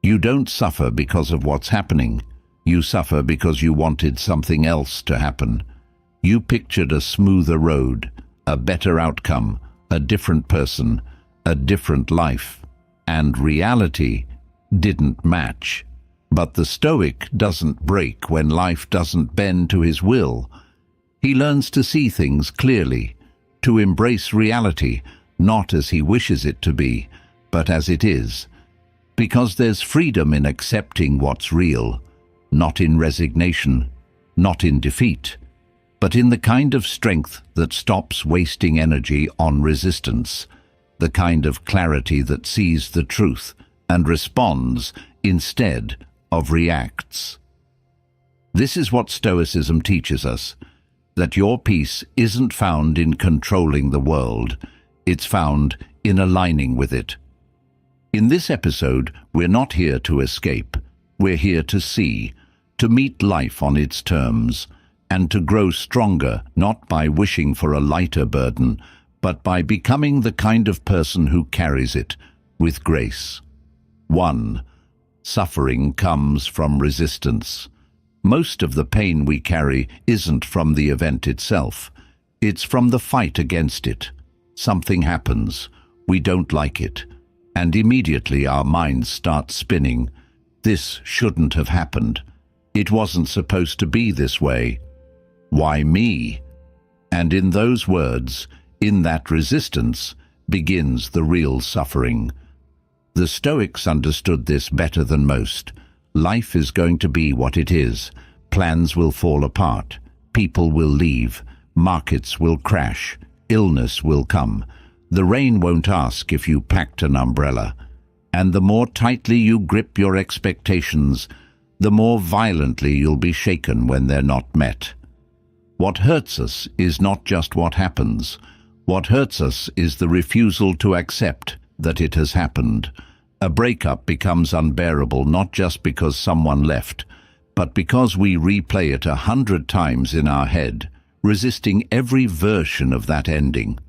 You don't suffer because of what's happening. You suffer because you wanted something else to happen. You pictured a smoother road, a better outcome, a different person, a different life. And reality didn't match. But the Stoic doesn't break when life doesn't bend to his will. He learns to see things clearly, to embrace reality, not as he wishes it to be, but as it is. Because there's freedom in accepting what's real, not in resignation, not in defeat, but in the kind of strength that stops wasting energy on resistance, the kind of clarity that sees the truth and responds instead of reacts. This is what Stoicism teaches us, that your peace isn't found in controlling the world, it's found in aligning with it. In this episode, we're not here to escape, we're here to see, to meet life on its terms, and to grow stronger, not by wishing for a lighter burden, but by becoming the kind of person who carries it with grace. 1. Suffering comes from resistance. Most of the pain we carry isn't from the event itself. It's from the fight against it. Something happens, we don't like it, and immediately our minds start spinning. This shouldn't have happened. It wasn't supposed to be this way. Why me? And in those words, in that resistance, begins the real suffering. The Stoics understood this better than most. Life is going to be what it is. Plans will fall apart. People will leave. Markets will crash. Illness will come. The rain won't ask if you packed an umbrella. And the more tightly you grip your expectations, the more violently you'll be shaken when they're not met. What hurts us is not just what happens. What hurts us is the refusal to accept that it has happened. A breakup becomes unbearable not just because someone left, but because we replay it 100 times in our head, resisting every version of that ending.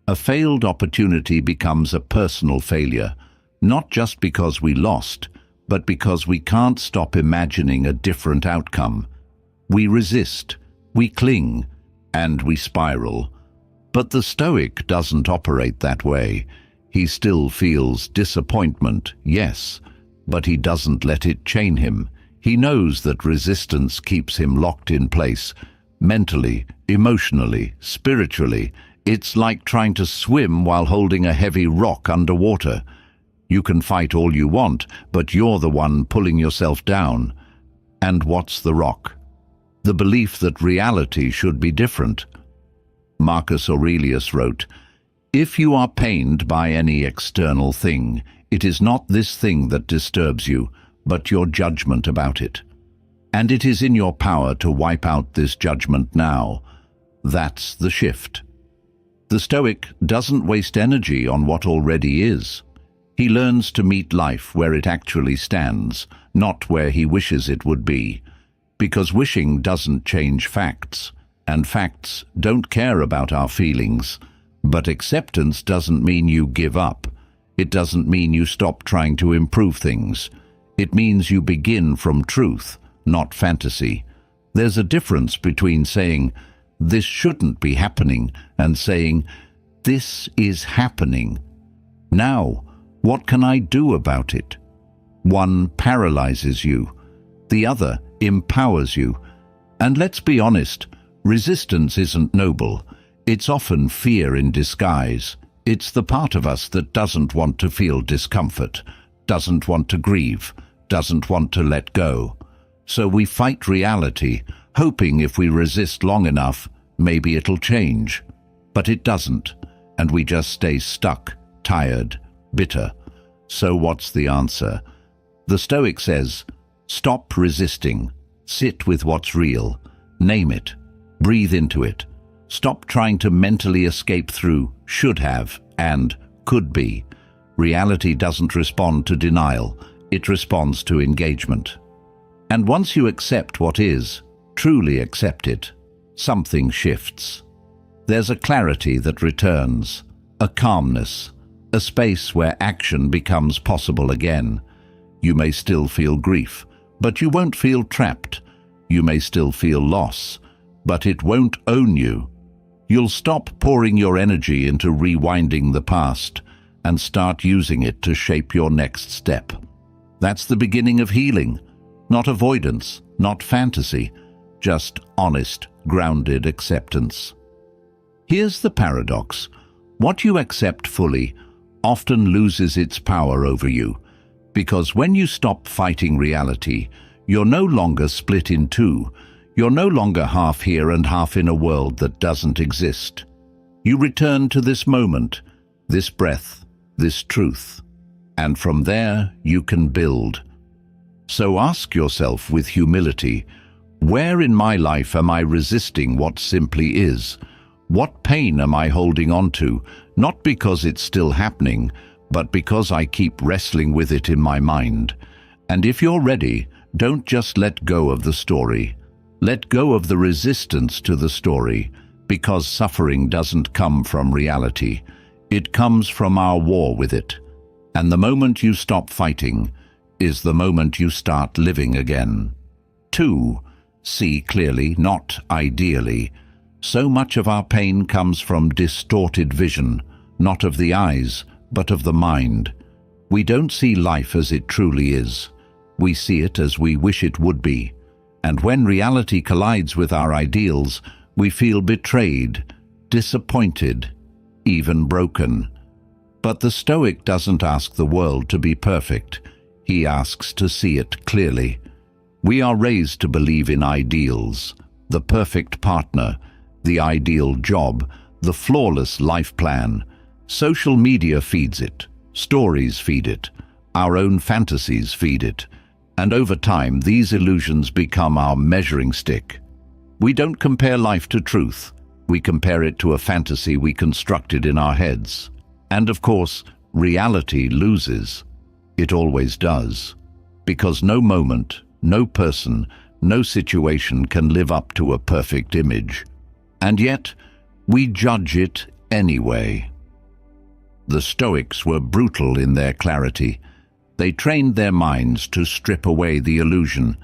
A failed opportunity becomes a personal failure, not just because we lost, but because we can't stop imagining a different outcome. We resist, we cling, and we spiral. But the Stoic doesn't operate that way. He still feels disappointment, yes, but he doesn't let it chain him. He knows that resistance keeps him locked in place, mentally, emotionally, spiritually. It's like trying to swim while holding a heavy rock underwater. You can fight all you want, but you're the one pulling yourself down. And what's the rock? The belief that reality should be different. Marcus Aurelius wrote, "If you are pained by any external thing, it is not this thing that disturbs you, but your judgment about it. And it is in your power to wipe out this judgment now." That's the shift. The Stoic doesn't waste energy on what already is. He learns to meet life where it actually stands, not where he wishes it would be. Because wishing doesn't change facts, and facts don't care about our feelings. But acceptance doesn't mean you give up. It doesn't mean you stop trying to improve things. It means you begin from truth, not fantasy. There's a difference between saying, "This shouldn't be happening," and saying, "This is happening. Now, what can I do about it?" One paralyzes you. The other empowers you. And let's be honest, resistance isn't noble. It's often fear in disguise. It's the part of us that doesn't want to feel discomfort, doesn't want to grieve, doesn't want to let go. So we fight reality, hoping if we resist long enough, maybe it'll change. But it doesn't, and we just stay stuck, tired, bitter. So what's the answer? The Stoic says, stop resisting, sit with what's real, name it, breathe into it. Stop trying to mentally escape through should have and could be. Reality doesn't respond to denial, it responds to engagement. And once you accept what is, truly accept it, something shifts. There's a clarity that returns, a calmness, a space where action becomes possible again. You may still feel grief, but you won't feel trapped. You may still feel loss, but it won't own you. You'll stop pouring your energy into rewinding the past and start using it to shape your next step. That's the beginning of healing, not avoidance, not fantasy, just honest, grounded acceptance. Here's the paradox. What you accept fully often loses its power over you, because when you stop fighting reality, you're no longer split in two. You're no longer half here and half in a world that doesn't exist. You return to this moment, this breath, this truth, and from there you can build. So ask yourself with humility, where in my life am I resisting what simply is? What pain am I holding on to, not because it's still happening, but because I keep wrestling with it in my mind? And if you're ready, don't just let go of the story. Let go of the resistance to the story, because suffering doesn't come from reality. It comes from our war with it. And the moment you stop fighting is the moment you start living again. 2. See clearly, not ideally. So much of our pain comes from distorted vision, not of the eyes, but of the mind. We don't see life as it truly is. We see it as we wish it would be. And when reality collides with our ideals, we feel betrayed, disappointed, even broken. But the Stoic doesn't ask the world to be perfect. He asks to see it clearly. We are raised to believe in ideals, the perfect partner, the ideal job, the flawless life plan. Social media feeds it, stories feed it, our own fantasies feed it. And over time, these illusions become our measuring stick. We don't compare life to truth. We compare it to a fantasy we constructed in our heads. And of course, reality loses. It always does. Because no moment, no person, no situation can live up to a perfect image. And yet, we judge it anyway. The Stoics were brutal in their clarity. They trained their minds to strip away the illusion,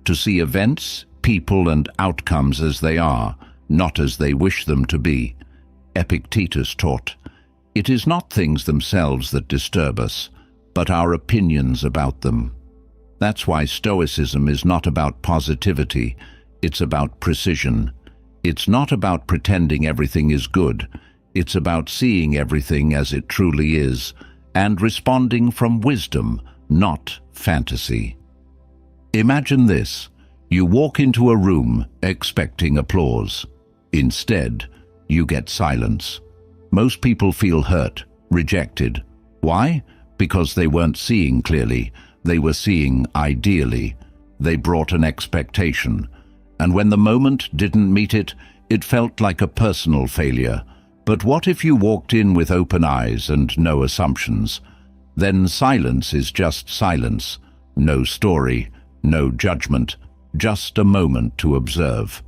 to see events, people, and outcomes as they are, not as they wish them to be. Epictetus taught, "It is not things themselves that disturb us, but our opinions about them." That's why Stoicism is not about positivity, it's about precision. It's not about pretending everything is good, it's about seeing everything as it truly is, and responding from wisdom, not fantasy. Imagine this. You walk into a room expecting applause. Instead, you get silence. Most people feel hurt, rejected. Why? Because they weren't seeing clearly. They were seeing ideally. They brought an expectation. And when the moment didn't meet it, it felt like a personal failure. But what if you walked in with open eyes and no assumptions? Then silence is just silence. No story, no judgment, just a moment to observe.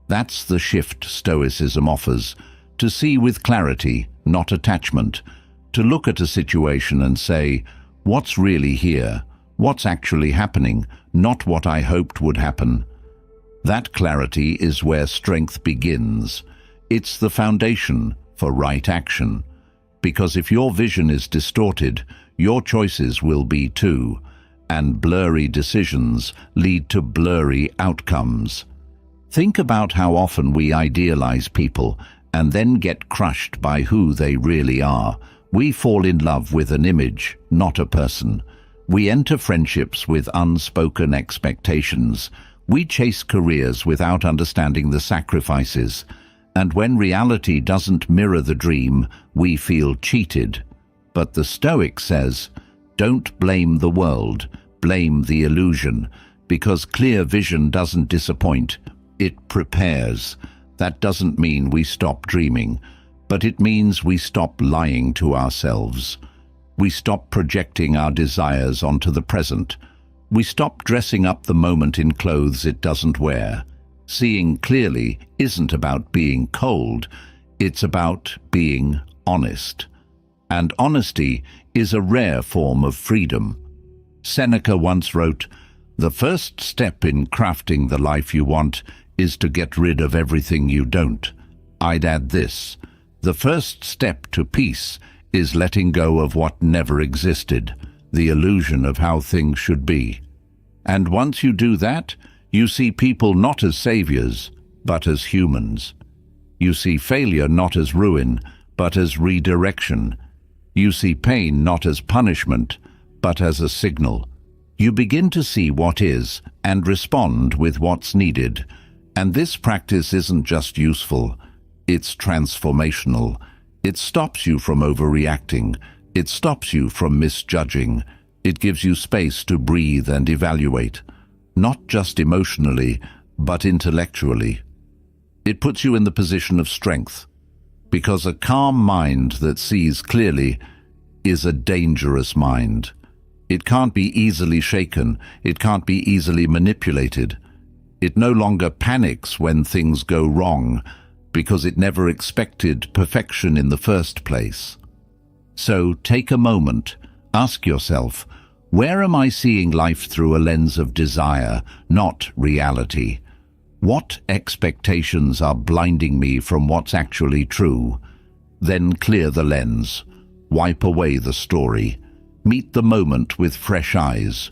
That's the shift Stoicism offers, to see with clarity, not attachment, to look at a situation and say, what's really here? What's actually happening, not what I hoped would happen? That clarity is where strength begins. It's the foundation for right action. Because if your vision is distorted, your choices will be too, and blurry decisions lead to blurry outcomes. Think about how often we idealize people and then get crushed by who they really are. We fall in love with an image, not a person. We enter friendships with unspoken expectations. We chase careers without understanding the sacrifices. And when reality doesn't mirror the dream, we feel cheated. But the Stoic says, don't blame the world, blame the illusion, because clear vision doesn't disappoint, it prepares. That doesn't mean we stop dreaming, but it means we stop lying to ourselves. We stop projecting our desires onto the present. We stop dressing up the moment in clothes it doesn't wear. Seeing clearly isn't about being cold, it's about being honest. And honesty is a rare form of freedom. Seneca once wrote, "The first step in crafting the life you want is to get rid of everything you don't." I'd add this: the first step to peace is letting go of what never existed, the illusion of how things should be. And once you do that, you see people not as saviors, but as humans. You see failure not as ruin, but as redirection. You see pain not as punishment, but as a signal. You begin to see what is and respond with what's needed. And this practice isn't just useful, it's transformational. It stops you from overreacting. It stops you from misjudging. It gives you space to breathe and evaluate, not just emotionally, but intellectually. It puts you in the position of strength, because a calm mind that sees clearly is a dangerous mind. It can't be easily shaken. It can't be easily manipulated. It no longer panics when things go wrong, because it never expected perfection in the first place. So take a moment, ask yourself, where am I seeing life through a lens of desire, not reality? What expectations are blinding me from what's actually true? Then clear the lens, wipe away the story, meet the moment with fresh eyes,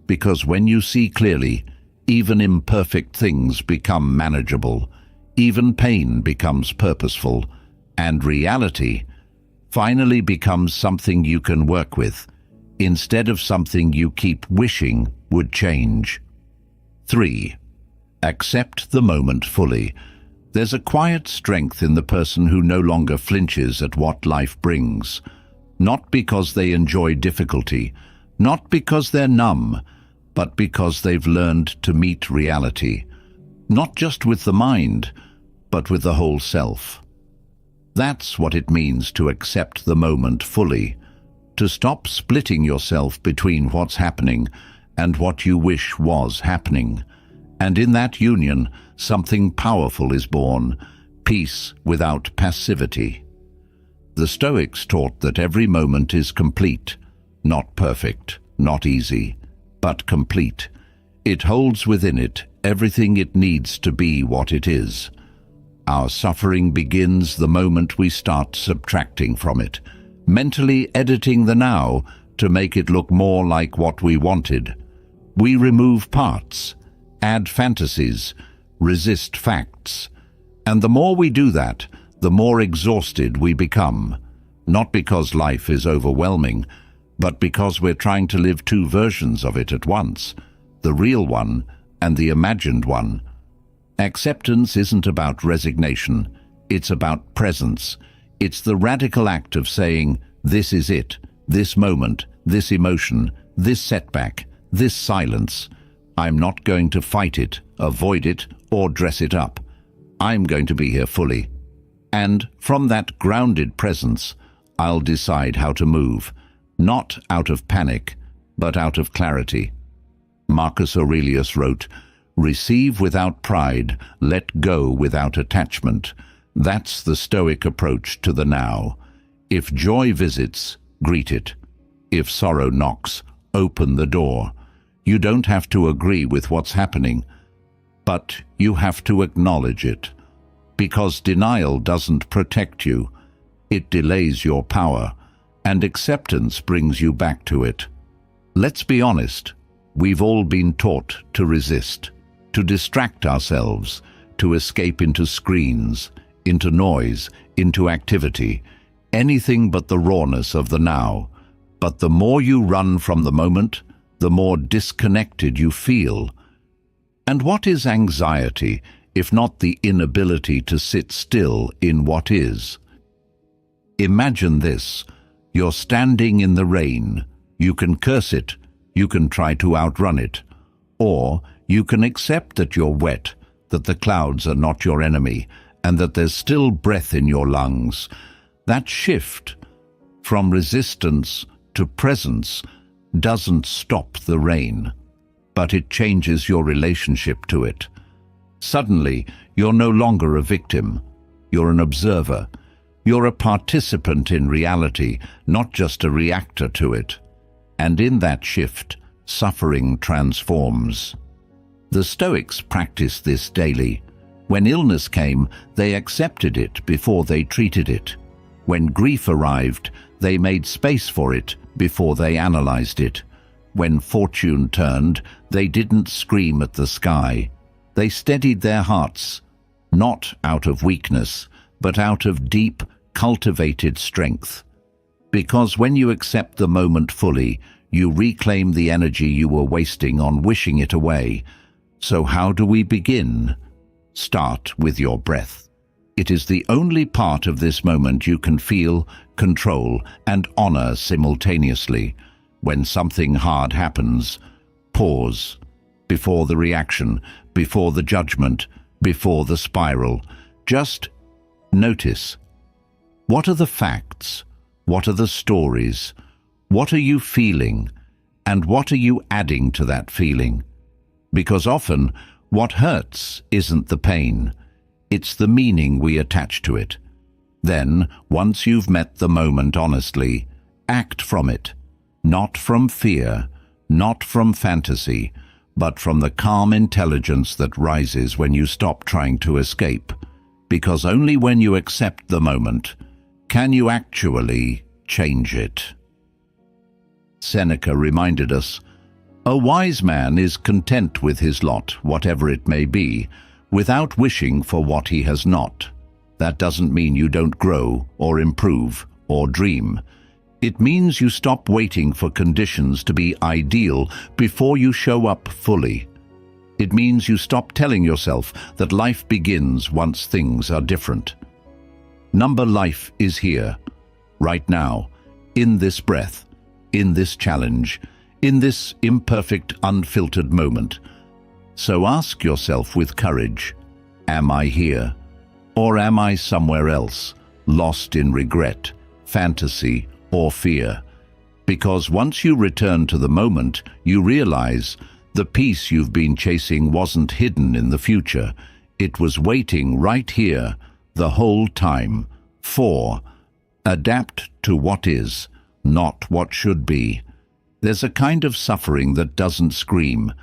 because when you see clearly, even imperfect things become manageable, even pain becomes purposeful, and reality finally becomes something you can work with, instead of something you keep wishing would change. 3. Accept the moment fully. There's a quiet strength in the person who no longer flinches at what life brings, not because they enjoy difficulty, not because they're numb, but because they've learned to meet reality, not just with the mind, but with the whole self. That's what it means to accept the moment fully, to stop splitting yourself between what's happening and what you wish was happening. And in that union, something powerful is born, peace without passivity. The Stoics taught that every moment is complete, not perfect, not easy, but complete. It holds within it everything it needs to be what it is. Our suffering begins the moment we start subtracting from it, mentally editing the now to make it look more like what we wanted. We remove parts, add fantasies, resist facts. And the more we do that, the more exhausted we become. Not because life is overwhelming, but because we're trying to live two versions of it at once, the real one and the imagined one. Acceptance isn't about resignation, it's about presence. It's the radical act of saying, this is it, this moment, this emotion, this setback, this silence. I'm not going to fight it, avoid it, or dress it up. I'm going to be here fully. And from that grounded presence, I'll decide how to move, not out of panic, but out of clarity. Marcus Aurelius wrote, "Receive without pride, let go without attachment." That's the Stoic approach to the now. If joy visits, greet it. If sorrow knocks, open the door. You don't have to agree with what's happening, but you have to acknowledge it. Because denial doesn't protect you, it delays your power, and acceptance brings you back to it. Let's be honest, we've all been taught to resist, to distract ourselves, to escape into screens, into noise, into activity, anything but the rawness of the now. But the more you run from the moment, the more disconnected you feel. And what is anxiety, if not the inability to sit still in what is? Imagine this. You're standing in the rain. You can curse it. You can try to outrun it. Or you can accept that you're wet, that the clouds are not your enemy, and that there's still breath in your lungs. That shift from resistance to presence doesn't stop the rain, but it changes your relationship to it. Suddenly, you're no longer a victim. You're an observer. You're a participant in reality, not just a reactor to it. And in that shift, suffering transforms. The Stoics practiced this daily. When illness came, they accepted it before they treated it. When grief arrived, they made space for it before they analyzed it. When fortune turned, they didn't scream at the sky. They steadied their hearts, not out of weakness, but out of deep, cultivated strength. Because when you accept the moment fully, you reclaim the energy you were wasting on wishing it away. So how do we begin? Start with your breath. It is the only part of this moment you can feel, control, and honor simultaneously. When something hard happens, pause. Before the reaction, before the judgment, before the spiral. Just notice. What are the facts? What are the stories? What are you feeling? And what are you adding to that feeling? Because often, what hurts isn't the pain. It's the meaning we attach to it. Then, once you've met the moment honestly, act from it. Not from fear, not from fantasy, but from the calm intelligence that rises when you stop trying to escape. Because only when you accept the moment can you actually change it. Seneca reminded us, "A wise man is content with his lot, whatever it may be, without wishing for what he has not." That doesn't mean you don't grow or improve or dream. It means you stop waiting for conditions to be ideal before you show up fully. It means you stop telling yourself that life begins once things are different. Number life is here, right now, in this breath, in this challenge, in this imperfect, unfiltered moment. So ask yourself with courage, am I here? Or am I somewhere else, lost in regret, fantasy, or fear? Because once you return to the moment, you realize the peace you've been chasing wasn't hidden in the future. It was waiting right here the whole time. 4. Adapt to what is, not what should be. There's a kind of suffering that doesn't scream.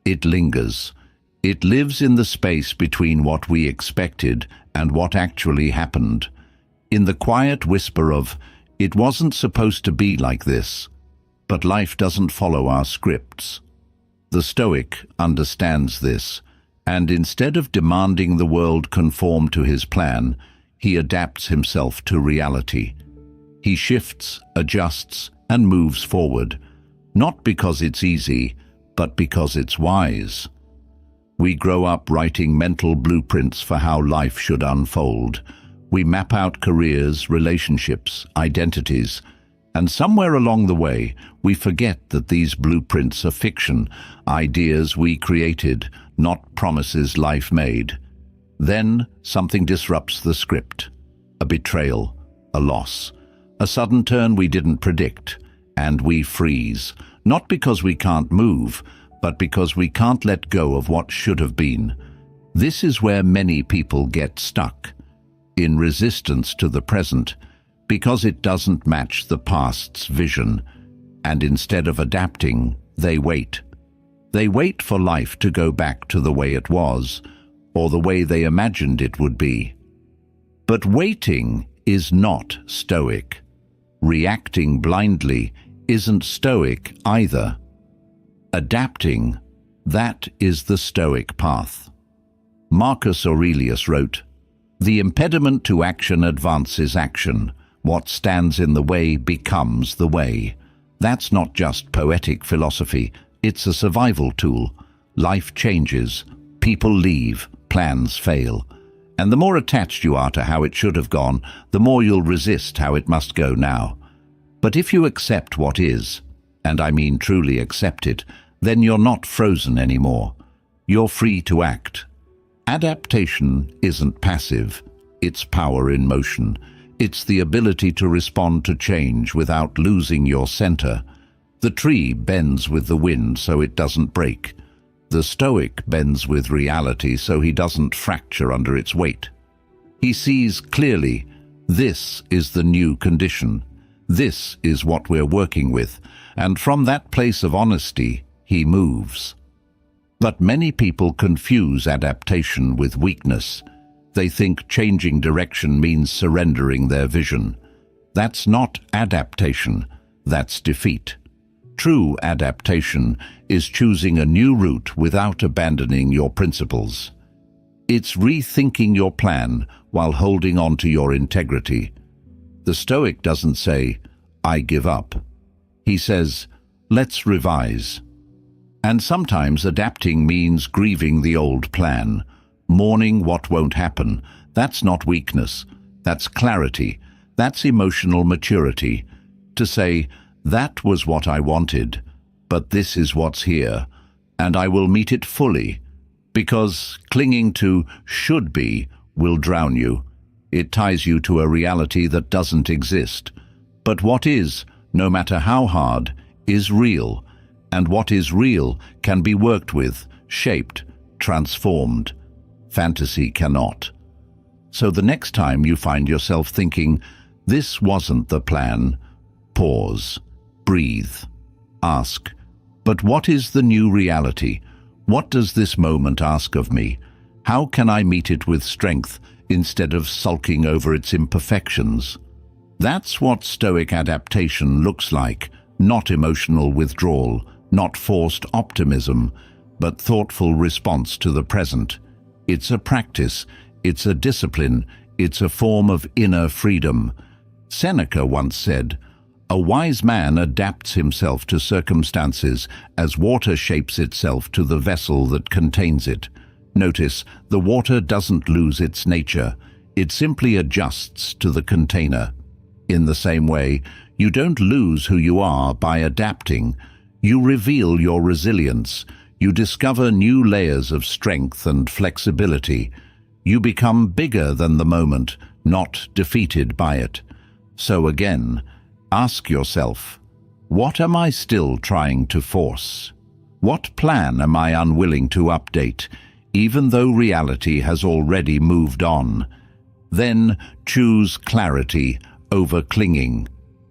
It lingers. It lives in the space between what we expected and what actually happened. In the quiet whisper of, "It wasn't supposed to be like this." But life doesn't follow our scripts. The Stoic understands this, and instead of demanding the world conform to his plan, he adapts himself to reality. He shifts, adjusts, and moves forward, not because it's easy, but because it's wise. We grow up writing mental blueprints for how life should unfold. We map out careers, relationships, identities, and somewhere along the way, we forget that these blueprints are fiction, ideas we created, not promises life made. Then something disrupts the script. A betrayal, a loss, a sudden turn we didn't predict, and we freeze, not because we can't move, but because we can't let go of what should have been. This is where many people get stuck, in resistance to the present, because it doesn't match the past's vision, and instead of adapting, they wait. They wait for life to go back to the way it was, or the way they imagined it would be. But waiting is not stoic. Reacting blindly isn't stoic either. Adapting, that is the stoic path. Marcus Aurelius wrote, "The impediment to action advances action. What stands in the way becomes the way." That's not just poetic philosophy, it's a survival tool. Life changes, people leave, plans fail. And the more attached you are to how it should have gone, the more you'll resist how it must go now. But if you accept what is, and I mean truly accept it, then you're not frozen anymore. You're free to act. Adaptation isn't passive, it's power in motion. It's the ability to respond to change without losing your center. The tree bends with the wind so it doesn't break. The Stoic bends with reality so he doesn't fracture under its weight. He sees clearly, this is the new condition. This is what we're working with. And from that place of honesty, he moves. But many people confuse adaptation with weakness. They think changing direction means surrendering their vision. That's not adaptation, that's defeat. True adaptation is choosing a new route without abandoning your principles. It's rethinking your plan while holding on to your integrity. The Stoic doesn't say, "I give up." He says, "Let's revise." And sometimes adapting means grieving the old plan, mourning what won't happen. That's not weakness, that's clarity, that's emotional maturity. To say, "That was what I wanted, but this is what's here, and I will meet it fully," because clinging to "should be" will drown you. It ties you to a reality that doesn't exist. But what is, no matter how hard, is real, and what is real can be worked with, shaped, transformed. Fantasy cannot. So the next time you find yourself thinking, "This wasn't the plan," pause, breathe, ask, "But what is the new reality? What does this moment ask of me? How can I meet it with strength instead of sulking over its imperfections?" That's what Stoic adaptation looks like, not emotional withdrawal, not forced optimism, but thoughtful response to the present. It's a practice, it's a discipline, it's a form of inner freedom. Seneca once said, "A wise man adapts himself to circumstances as water shapes itself to the vessel that contains it." Notice, the water doesn't lose its nature, it simply adjusts to the container. In the same way, you don't lose who you are by adapting. You reveal your resilience. You discover new layers of strength and flexibility. You become bigger than the moment, not defeated by it. So again, ask yourself, what am I still trying to force? What plan am I unwilling to update, even though reality has already moved on? Then choose clarity over clinging.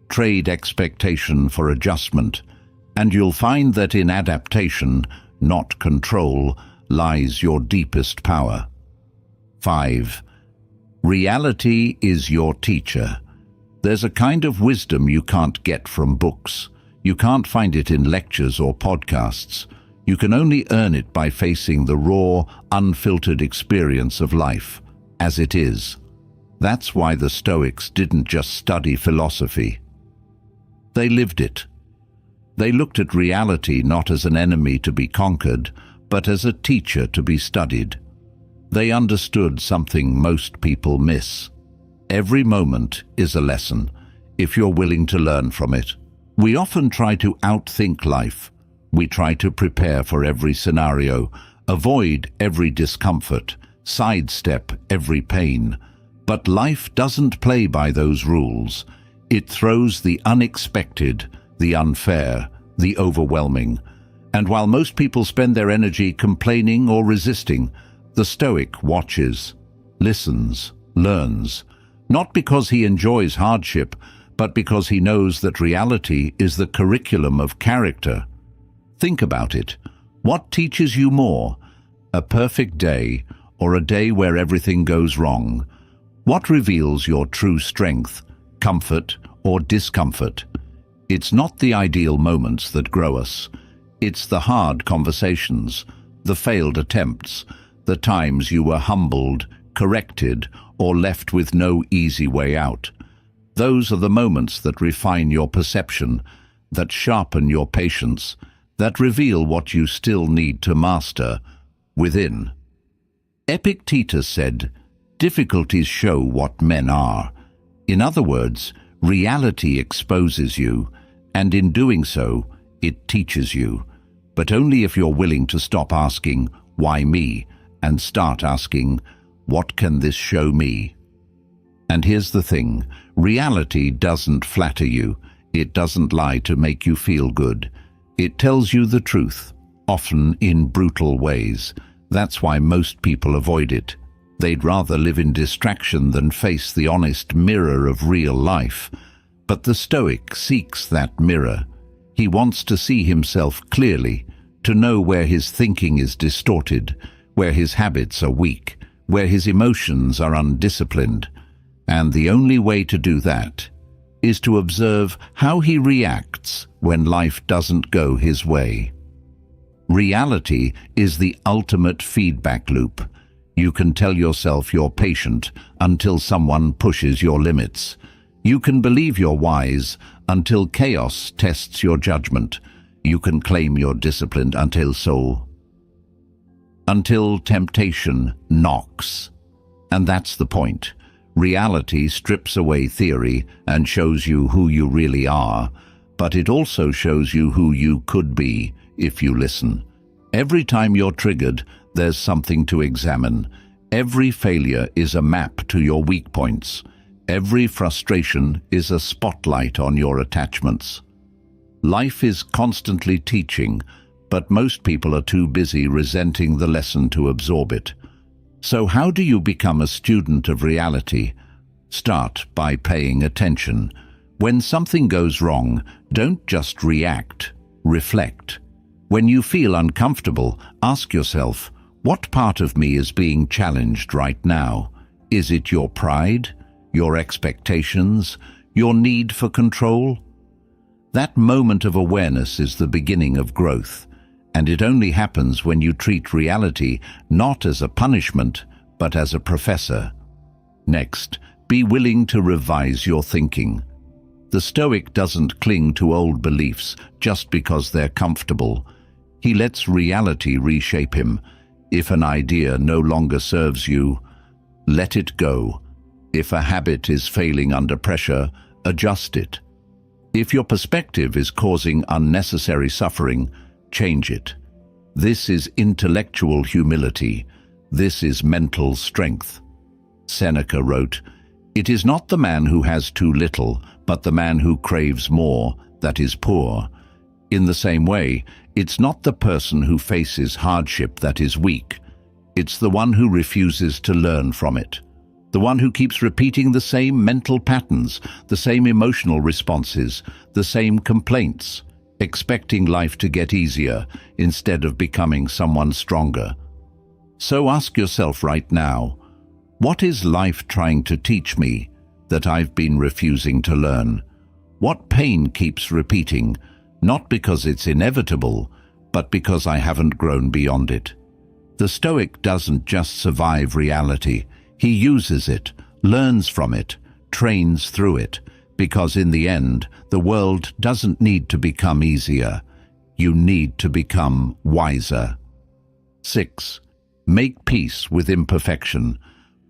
Trade expectation for adjustment. And you'll find that in adaptation, not control, lies your deepest power. 5. Reality is your teacher. There's a kind of wisdom you can't get from books. You can't find it in lectures or podcasts. You can only earn it by facing the raw, unfiltered experience of life, as it is. That's why the Stoics didn't just study philosophy. They lived it. They looked at reality not as an enemy to be conquered, but as a teacher to be studied. They understood something most people miss. Every moment is a lesson, if you're willing to learn from it. We often try to outthink life. We try to prepare for every scenario, avoid every discomfort, sidestep every pain. But life doesn't play by those rules. It throws the unexpected, the unfair, the overwhelming. And while most people spend their energy complaining or resisting, the Stoic watches, listens, learns, not because he enjoys hardship, but because he knows that reality is the curriculum of character. Think about it. What teaches you more? A perfect day or a day where everything goes wrong? What reveals your true strength, comfort or discomfort? It's not the ideal moments that grow us. It's the hard conversations, the failed attempts, the times you were humbled, corrected, or left with no easy way out. Those are the moments that refine your perception, that sharpen your patience, that reveal what you still need to master within. Epictetus said, "Difficulties show what men are." In other words, reality exposes you, and in doing so, it teaches you. But only if you're willing to stop asking, "Why me?" and start asking, "What can this show me?" And here's the thing, reality doesn't flatter you. It doesn't lie to make you feel good. It tells you the truth, often in brutal ways. That's why most people avoid it. They'd rather live in distraction than face the honest mirror of real life. But the Stoic seeks that mirror. He wants to see himself clearly, to know where his thinking is distorted, where his habits are weak, where his emotions are undisciplined. And the only way to do that is to observe how he reacts when life doesn't go his way. Reality is the ultimate feedback loop. You can tell yourself you're patient until someone pushes your limits. You can believe you're wise until chaos tests your judgment. You can claim you're disciplined until temptation knocks. And that's the point. Reality strips away theory and shows you who you really are, but it also shows you who you could be if you listen. Every time you're triggered, there's something to examine. Every failure is a map to your weak points. Every frustration is a spotlight on your attachments. Life is constantly teaching, but most people are too busy resenting the lesson to absorb it. So how do you become a student of reality? Start by paying attention. When something goes wrong, don't just react, reflect. When you feel uncomfortable, ask yourself, what part of me is being challenged right now? Is it your pride, your expectations, your need for control? That moment of awareness is the beginning of growth, and it only happens when you treat reality not as a punishment, but as a professor. Next, be willing to revise your thinking. The Stoic doesn't cling to old beliefs just because they're comfortable. He lets reality reshape him. If an idea no longer serves you, let it go. If a habit is failing under pressure, adjust it. If your perspective is causing unnecessary suffering, change it. This is intellectual humility. This is mental strength. Seneca wrote, "It is not the man who has too little, but the man who craves more, that is poor." In the same way, it's not the person who faces hardship that is weak. It's the one who refuses to learn from it. The one who keeps repeating the same mental patterns, the same emotional responses, the same complaints, expecting life to get easier instead of becoming someone stronger. So ask yourself right now, what is life trying to teach me that I've been refusing to learn? What pain keeps repeating, not because it's inevitable, but because I haven't grown beyond it? The Stoic doesn't just survive reality. He uses it, learns from it, trains through it, because in the end, the world doesn't need to become easier. You need to become wiser. 6. Make peace with imperfection.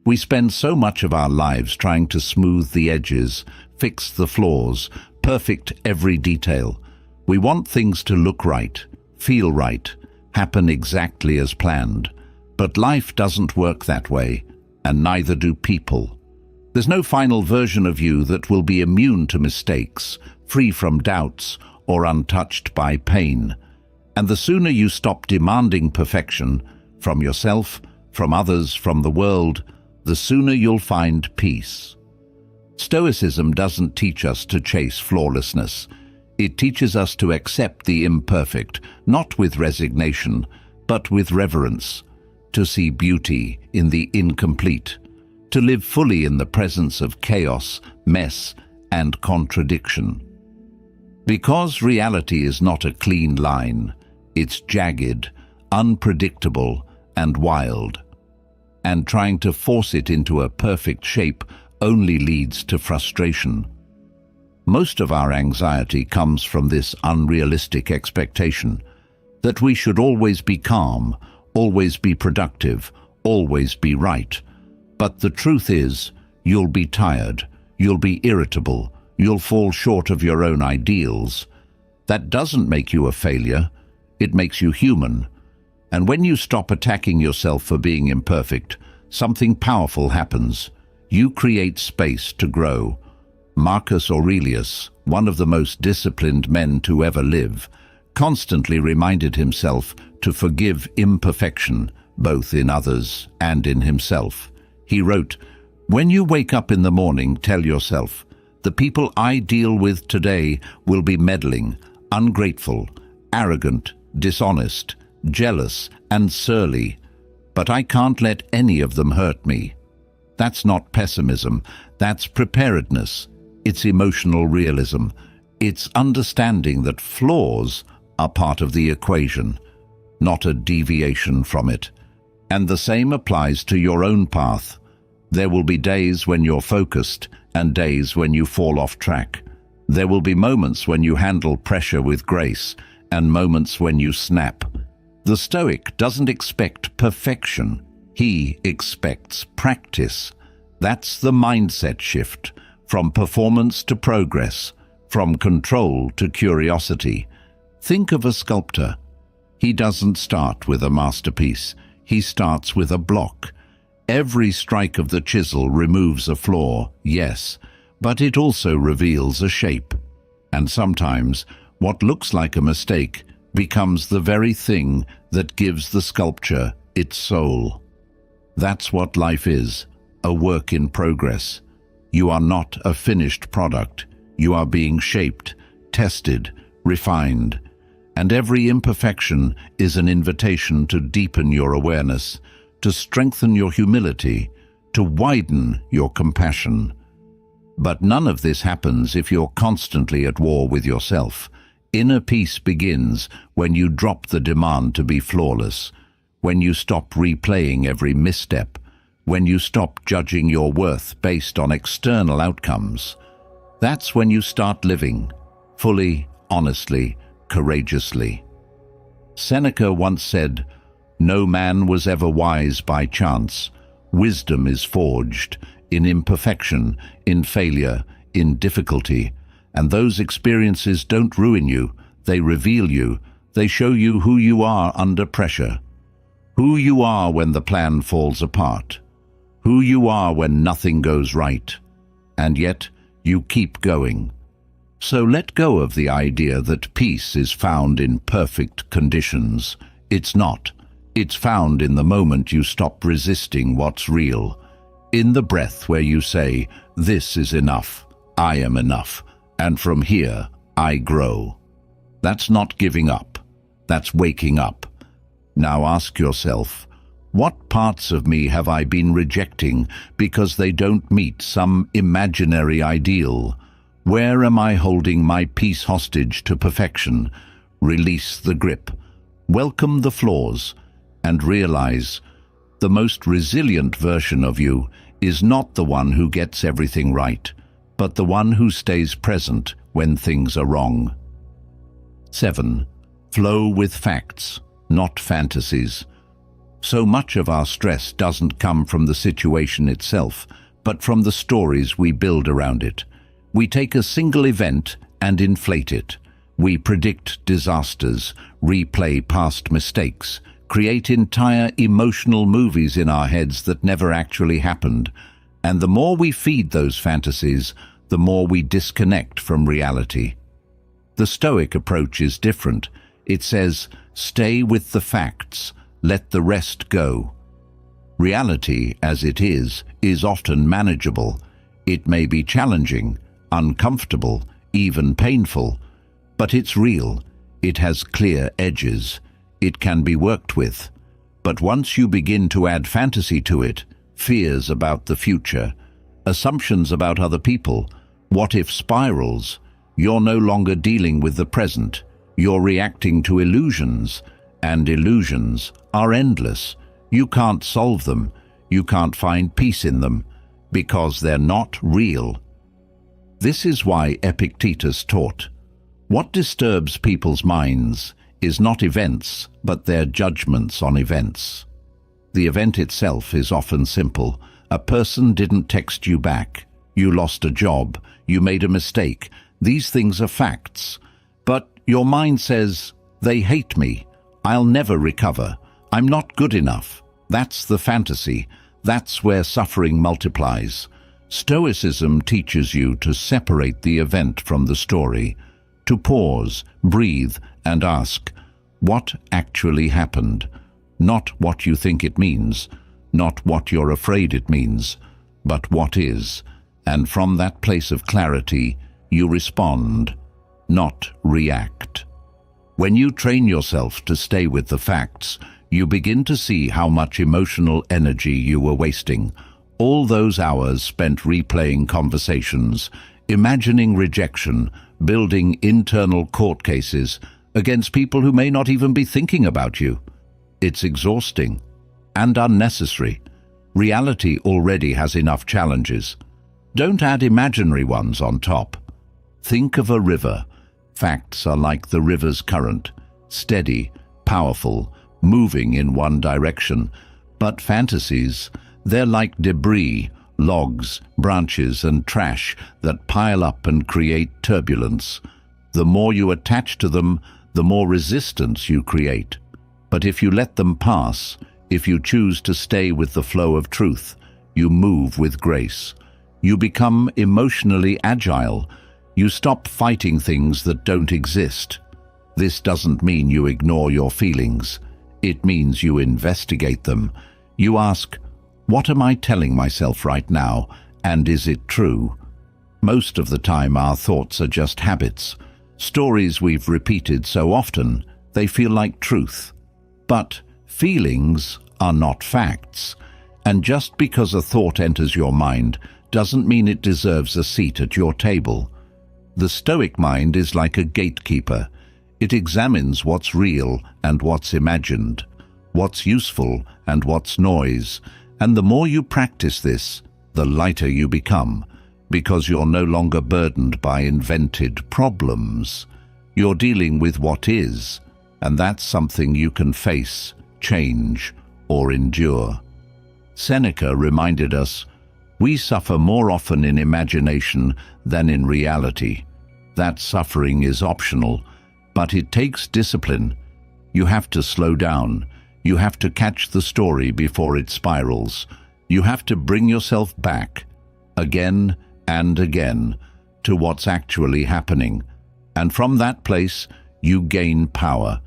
We spend so much of our lives trying to smooth the edges, fix the flaws, perfect every detail. We want things to look right, feel right, happen exactly as planned. But life doesn't work that way, and neither do people. There's no final version of you that will be immune to mistakes, free from doubts, or untouched by pain. And the sooner you stop demanding perfection from yourself, from others, from the world, the sooner you'll find peace. Stoicism doesn't teach us to chase flawlessness. It teaches us to accept the imperfect, not with resignation, but with reverence, to see beauty in the incomplete, to live fully in the presence of chaos, mess, and contradiction. Because reality is not a clean line, it's jagged, unpredictable, and wild. And trying to force it into a perfect shape only leads to frustration. Most of our anxiety comes from this unrealistic expectation that we should always be calm, always be productive, always be right. But the truth is, you'll be tired, you'll be irritable, you'll fall short of your own ideals. That doesn't make you a failure, it makes you human. And when you stop attacking yourself for being imperfect, something powerful happens. You create space to grow. Marcus Aurelius, one of the most disciplined men to ever live, constantly reminded himself to forgive imperfection, both in others and in himself. He wrote, "When you wake up in the morning, tell yourself, the people I deal with today will be meddling, ungrateful, arrogant, dishonest, jealous, and surly, but I can't let any of them hurt me. That's not pessimism, that's preparedness. It's emotional realism. It's understanding that flaws are part of the equation, not a deviation from it. And the same applies to your own path. There will be days when you're focused and days when you fall off track. There will be moments when you handle pressure with grace and moments when you snap. The Stoic doesn't expect perfection. He expects practice. That's the mindset shift, from performance to progress, from control to curiosity. Think of a sculptor. He doesn't start with a masterpiece. He starts with a block. Every strike of the chisel removes a flaw, yes, but it also reveals a shape. And sometimes, what looks like a mistake becomes the very thing that gives the sculpture its soul. That's what life is, a work in progress. You are not a finished product. You are being shaped, tested, refined. And every imperfection is an invitation to deepen your awareness, to strengthen your humility, to widen your compassion. But none of this happens if you're constantly at war with yourself. Inner peace begins when you drop the demand to be flawless, when you stop replaying every misstep, when you stop judging your worth based on external outcomes. That's when you start living, fully, honestly, courageously. Seneca once said, "No man was ever wise by chance. Wisdom is forged in imperfection, in failure, in difficulty. And those experiences don't ruin you, they reveal you. They show you who you are under pressure, who you are when the plan falls apart, who you are when nothing goes right. And yet, you keep going." So let go of the idea that peace is found in perfect conditions. It's not. It's found in the moment you stop resisting what's real. In the breath where you say, "This is enough, I am enough, and from here I grow." That's not giving up. That's waking up. Now ask yourself, what parts of me have I been rejecting because they don't meet some imaginary ideal? Where am I holding my peace hostage to perfection? Release the grip. Welcome the flaws, and realize the most resilient version of you is not the one who gets everything right, but the one who stays present when things are wrong. 7. Flow with facts, not fantasies. So much of our stress doesn't come from the situation itself, but from the stories we build around it. We take a single event and inflate it. We predict disasters, replay past mistakes, create entire emotional movies in our heads that never actually happened. And the more we feed those fantasies, the more we disconnect from reality. The Stoic approach is different. It says, stay with the facts, let the rest go. Reality, as it is often manageable. It may be challenging, uncomfortable, even painful, but it's real. It has clear edges. It can be worked with. But once you begin to add fantasy to it, fears about the future, assumptions about other people, what-if spirals, you're no longer dealing with the present. You're reacting to illusions, and illusions are endless. You can't solve them. You can't find peace in them, because they're not real. This is why Epictetus taught, what disturbs people's minds is not events, but their judgments on events. The event itself is often simple. A person didn't text you back. You lost a job. You made a mistake. These things are facts. But your mind says, they hate me. I'll never recover. I'm not good enough. That's the fantasy. That's where suffering multiplies. Stoicism teaches you to separate the event from the story, to pause, breathe, and ask, what actually happened? Not what you think it means, not what you're afraid it means, but what is. And from that place of clarity, you respond, not react. When you train yourself to stay with the facts, you begin to see how much emotional energy you were wasting. All those hours spent replaying conversations, imagining rejection, building internal court cases against people who may not even be thinking about you. It's exhausting and unnecessary. Reality already has enough challenges. Don't add imaginary ones on top. Think of a river. Facts are like the river's current, steady, powerful, moving in one direction. But fantasies, they're like debris, logs, branches, and trash that pile up and create turbulence. The more you attach to them, the more resistance you create. But if you let them pass, if you choose to stay with the flow of truth, you move with grace. You become emotionally agile. You stop fighting things that don't exist. This doesn't mean you ignore your feelings. It means you investigate them. You ask, what am I telling myself right now, and is it true? Most of the time our thoughts are just habits, stories we've repeated so often they feel like truth. But feelings are not facts, and just because a thought enters your mind doesn't mean it deserves a seat at your table. The Stoic mind is like a gatekeeper. It examines what's real and what's imagined, what's useful and what's noise. And the more you practice this, the lighter you become, because you're no longer burdened by invented problems. You're dealing with what is, and that's something you can face, change, or endure. Seneca reminded us, we suffer more often in imagination than in reality. That suffering is optional, but it takes discipline. You have to slow down. You have to catch the story before it spirals. You have to bring yourself back, again and again, to what's actually happening. And from that place, you gain power.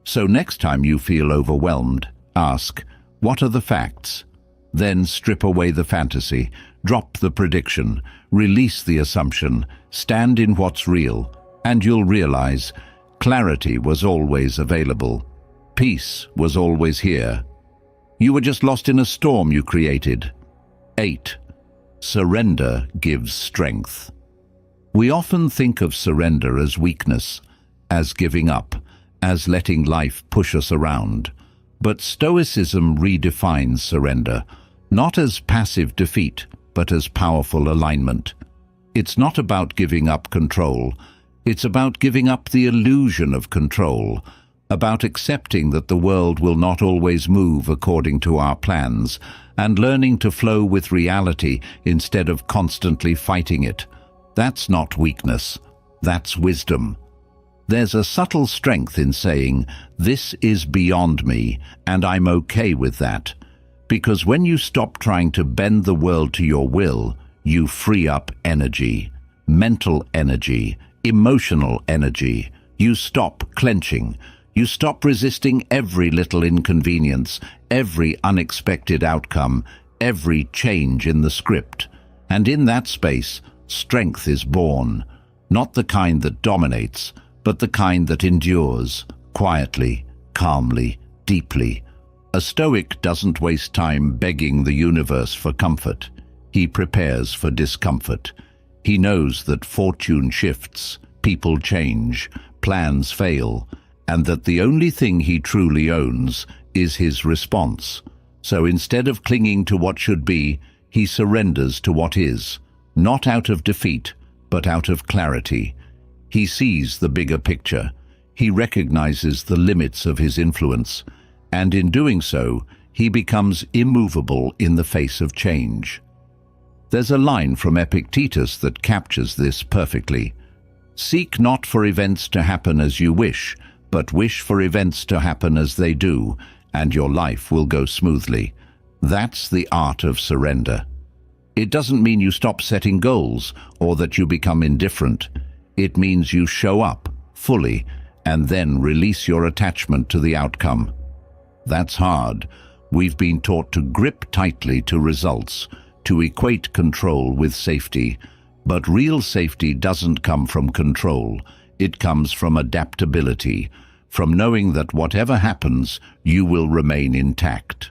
So next time you feel overwhelmed, ask, what are the facts? Then strip away the fantasy, drop the prediction, release the assumption, stand in what's real, and you'll realize clarity was always available. Peace was always here. You were just lost in a storm you created. 8. Surrender gives strength. We often think of surrender as weakness, as giving up, as letting life push us around. But Stoicism redefines surrender, not as passive defeat, but as powerful alignment. It's not about giving up control. It's about giving up the illusion of control, about accepting that the world will not always move according to our plans, and learning to flow with reality instead of constantly fighting it. That's not weakness, that's wisdom. There's a subtle strength in saying, this is beyond me, and I'm okay with that. Because when you stop trying to bend the world to your will, you free up energy, mental energy, emotional energy. You stop clenching. You stop resisting every little inconvenience, every unexpected outcome, every change in the script. And in that space, strength is born, not the kind that dominates, but the kind that endures, quietly, calmly, deeply. A Stoic doesn't waste time begging the universe for comfort. He prepares for discomfort. He knows that fortune shifts, people change, plans fail, and that the only thing he truly owns is his response. So instead of clinging to what should be, he surrenders to what is, not out of defeat, but out of clarity. He sees the bigger picture. He recognizes the limits of his influence, and in doing so, he becomes immovable in the face of change. There's a line from Epictetus that captures this perfectly. Seek not for events to happen as you wish, but wish for events to happen as they do, and your life will go smoothly. That's the art of surrender. It doesn't mean you stop setting goals or that you become indifferent. It means you show up fully and then release your attachment to the outcome. That's hard. We've been taught to grip tightly to results, to equate control with safety. But real safety doesn't come from control. It comes from adaptability, from knowing that whatever happens, you will remain intact.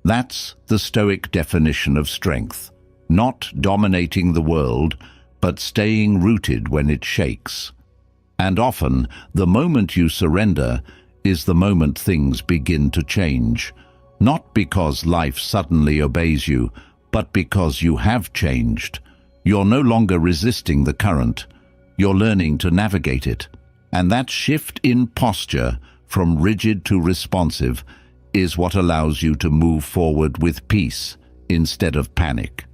That's the Stoic definition of strength. Not dominating the world, but staying rooted when it shakes. And often, the moment you surrender is the moment things begin to change. Not because life suddenly obeys you, but because you have changed. You're no longer resisting the current. You're learning to navigate it. And that shift in posture, from rigid to responsive, is what allows you to move forward with peace instead of panic.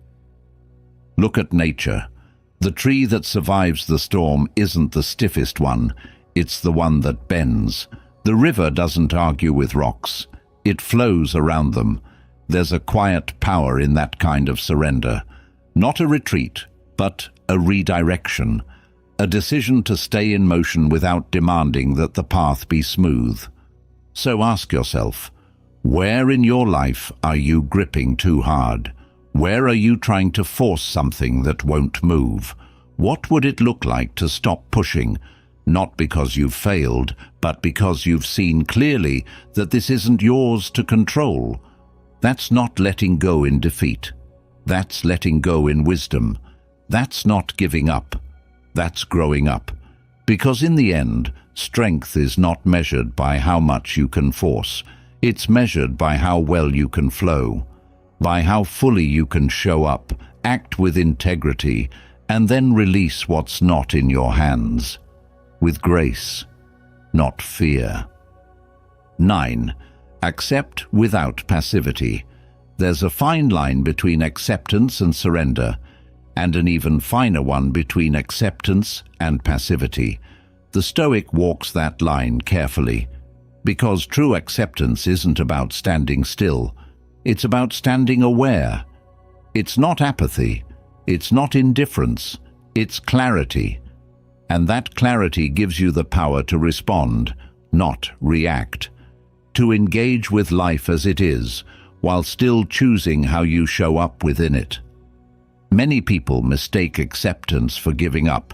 Look at nature. The tree that survives the storm isn't the stiffest one, it's the one that bends. The river doesn't argue with rocks. It flows around them. There's a quiet power in that kind of surrender. Not a retreat, but a redirection. A decision to stay in motion without demanding that the path be smooth. So ask yourself, where in your life are you gripping too hard? Where are you trying to force something that won't move? What would it look like to stop pushing? Not because you've failed, but because you've seen clearly that this isn't yours to control. That's not letting go in defeat. That's letting go in wisdom. That's not giving up. That's growing up. Because in the end, strength is not measured by how much you can force. It's measured by how well you can flow, by how fully you can show up, act with integrity, and then release what's not in your hands. With grace, not fear. 9. Accept without passivity. There's a fine line between acceptance and surrender, and an even finer one between acceptance and passivity. The Stoic walks that line carefully, because true acceptance isn't about standing still. It's about standing aware. It's not apathy. It's not indifference. It's clarity. And that clarity gives you the power to respond, not react. To engage with life as it is, while still choosing how you show up within it. Many people mistake acceptance for giving up.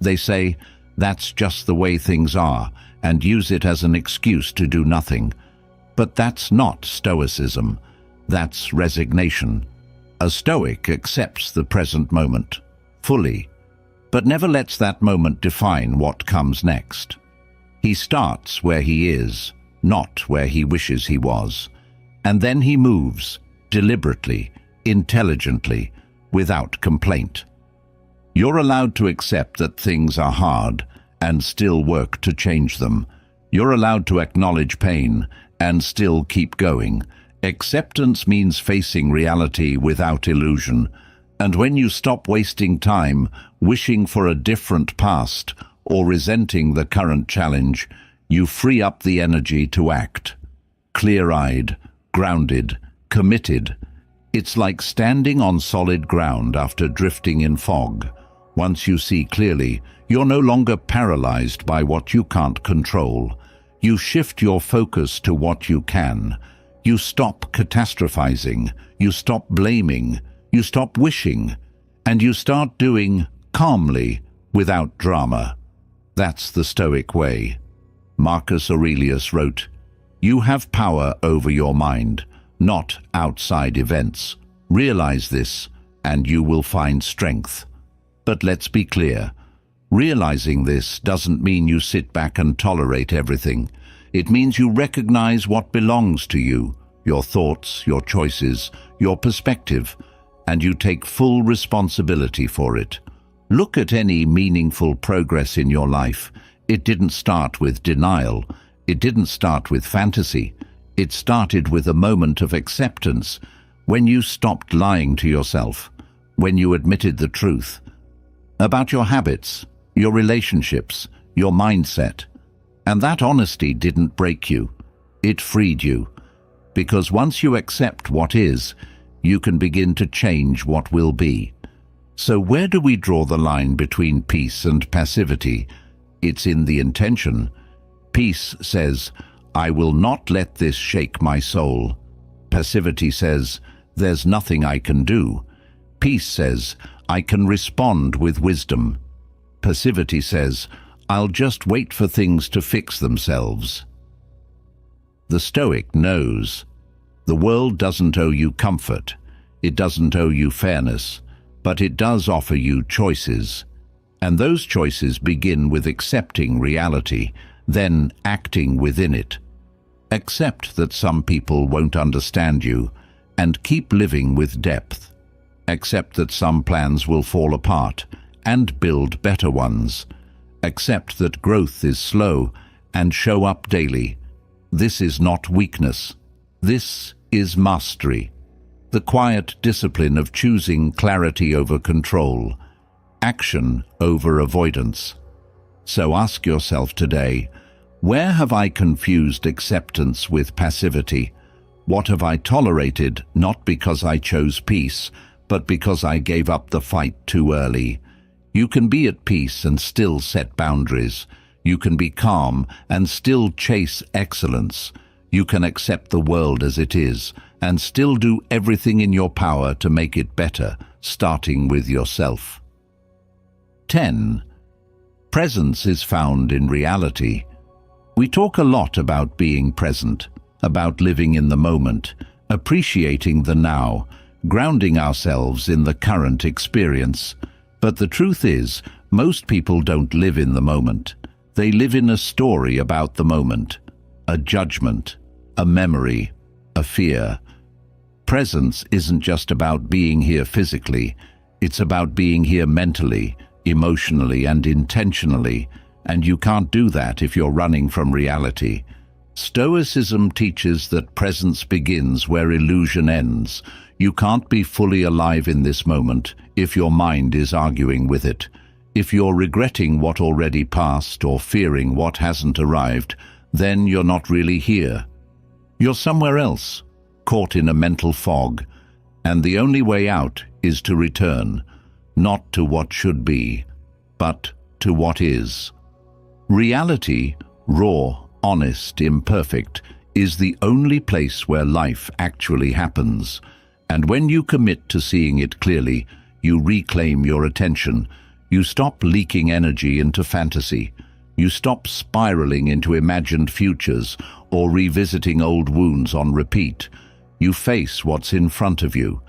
They say, that's just the way things are, and use it as an excuse to do nothing. But that's not Stoicism. That's resignation. A Stoic accepts the present moment, fully, but never lets that moment define what comes next. He starts where he is, not where he wishes he was. And then he moves, deliberately, intelligently, without complaint. You're allowed to accept that things are hard and still work to change them. You're allowed to acknowledge pain and still keep going. Acceptance means facing reality without illusion. And when you stop wasting time wishing for a different past or resenting the current challenge, you free up the energy to act. Clear-eyed, grounded, committed. It's like standing on solid ground after drifting in fog. Once you see clearly, you're no longer paralyzed by what you can't control. You shift your focus to what you can. You stop catastrophizing. You stop blaming. You stop wishing. And you start doing calmly, without drama. That's the Stoic way. Marcus Aurelius wrote, "You have power over your mind, not outside events. Realize this, and you will find strength." But let's be clear. Realizing this doesn't mean you sit back and tolerate everything. It means you recognize what belongs to you, your thoughts, your choices, your perspective, and you take full responsibility for it. Look at any meaningful progress in your life. It didn't start with denial. It didn't start with fantasy. It started with a moment of acceptance, when you stopped lying to yourself, when you admitted the truth about your habits, your relationships, your mindset. And that honesty didn't break you. It freed you. Because once you accept what is, you can begin to change what will be. So where do we draw the line between peace and passivity? It's in the intention. Peace says, "I will not let this shake my soul." Passivity says, "There's nothing I can do." Peace says, "I can respond with wisdom." Passivity says, I'll just wait for things to fix themselves. The Stoic knows the world doesn't owe you comfort, it doesn't owe you fairness, but it does offer you choices. And those choices begin with accepting reality, then acting within it. Accept that some people won't understand you, and keep living with depth. Accept that some plans will fall apart, and build better ones. Accept that growth is slow, and show up daily. This is not weakness. This is mastery. The quiet discipline of choosing clarity over control, action over avoidance. So ask yourself today, where have I confused acceptance with passivity? What have I tolerated, not because I chose peace, but because I gave up the fight too early? You can be at peace and still set boundaries. You can be calm and still chase excellence. You can accept the world as it is and still do everything in your power to make it better, starting with yourself. 10. Presence is found in reality. We talk a lot about being present, about living in the moment, appreciating the now, grounding ourselves in the current experience. But the truth is, most people don't live in the moment. They live in a story about the moment, a judgment, a memory, a fear. Presence isn't just about being here physically, it's about being here mentally, emotionally, and intentionally, and you can't do that if you're running from reality. Stoicism teaches that presence begins where illusion ends. You can't be fully alive in this moment if your mind is arguing with it. If you're regretting what already passed or fearing what hasn't arrived, then you're not really here. You're somewhere else, caught in a mental fog, and the only way out is to return, not to what should be, but to what is. Reality, raw, honest, imperfect, is the only place where life actually happens. And when you commit to seeing it clearly, you reclaim your attention. You stop leaking energy into fantasy. You stop spiraling into imagined futures or revisiting old wounds on repeat. You face what's in front of you,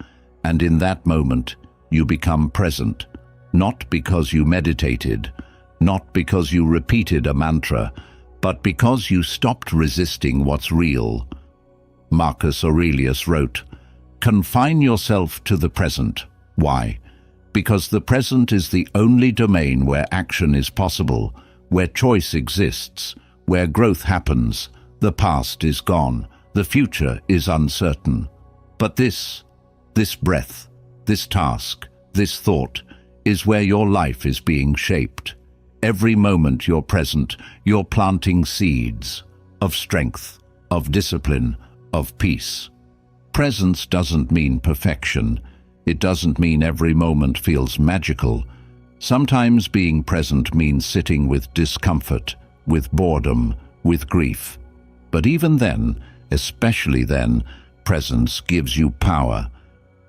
and in that moment, you become present, not because you meditated, not because you repeated a mantra, but because you stopped resisting what's real. Marcus Aurelius wrote, "Confine yourself to the present." Why? Because the present is the only domain where action is possible, where choice exists, where growth happens. The past is gone, the future is uncertain. But this breath, this task, this thought, is where your life is being shaped. Every moment you're present, you're planting seeds of strength, of discipline, of peace. Presence doesn't mean perfection. It doesn't mean every moment feels magical. Sometimes being present means sitting with discomfort, with boredom, with grief. But even then, especially then, presence gives you power,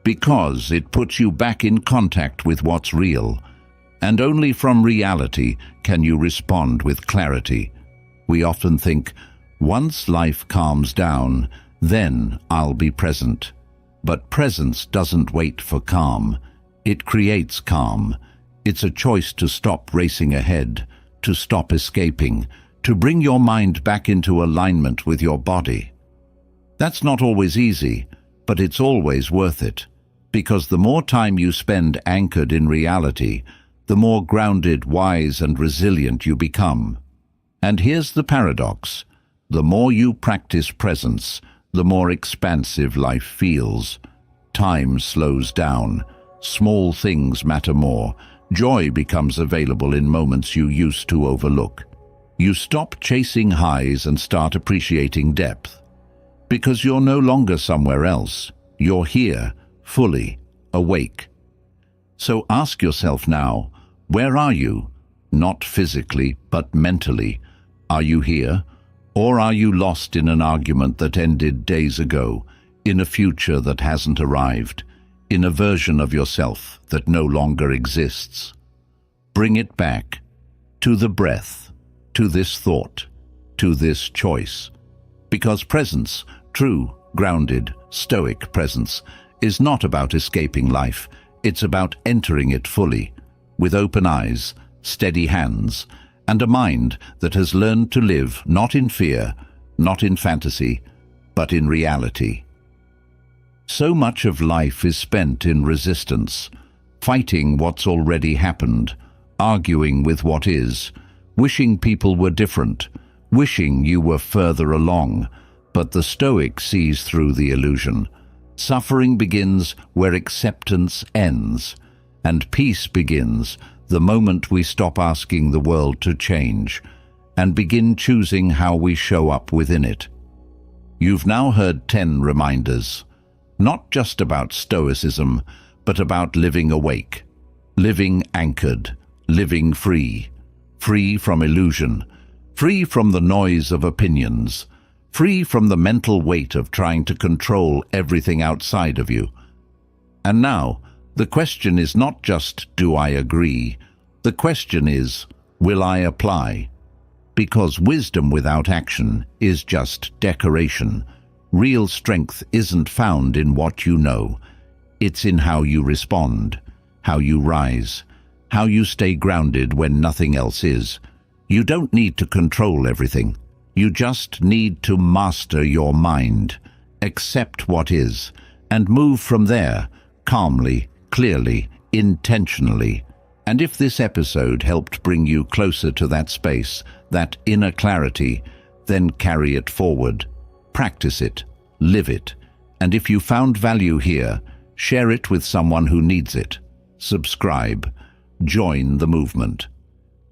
because it puts you back in contact with what's real. And only from reality can you respond with clarity. We often think, once life calms down, then I'll be present. But presence doesn't wait for calm. It creates calm. It's a choice to stop racing ahead, to stop escaping, to bring your mind back into alignment with your body. That's not always easy, but it's always worth it, because the more time you spend anchored in reality, the more grounded, wise, and resilient you become. And here's the paradox. The more you practice presence, the more expansive life feels. Time slows down. Small things matter more. Joy becomes available in moments you used to overlook. You stop chasing highs and start appreciating depth. Because you're no longer somewhere else. You're here, fully, awake. So ask yourself now, where are you? Not physically, but mentally. Are you here? Or are you lost in an argument that ended days ago, in a future that hasn't arrived, in a version of yourself that no longer exists? Bring it back. to the breath, to this thought, to this choice. Because presence, true, grounded, stoic presence, is not about escaping life. It's about entering it fully, with open eyes, steady hands, and a mind that has learned to live not in fear, not in fantasy, but in reality. So much of life is spent in resistance, fighting what's already happened, arguing with what is, wishing people were different, wishing you were further along. But the Stoic sees through the illusion. Suffering begins where acceptance ends, and peace begins the moment we stop asking the world to change and begin choosing how we show up within it. You've now heard 10 reminders, not just about Stoicism, but about living awake, living anchored, living free, free from illusion, free from the noise of opinions, free from the mental weight of trying to control everything outside of you. And now, the question is not just, do I agree? The question is, will I apply? Because wisdom without action is just decoration. Real strength isn't found in what you know. It's in how you respond, how you rise, how you stay grounded when nothing else is. You don't need to control everything. You just need to master your mind, accept what is, and move from there, calmly, clearly, intentionally. And if this episode helped bring you closer to that space, that inner clarity, then carry it forward. Practice it, live it. And if you found value here, share it with someone who needs it. Subscribe. Join the movement.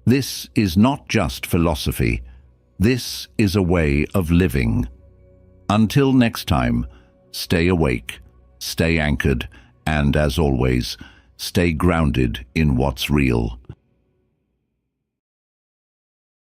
This is not just philosophy. This is a way of living. Until next time, stay awake, stay anchored, and as always, stay grounded in what's real.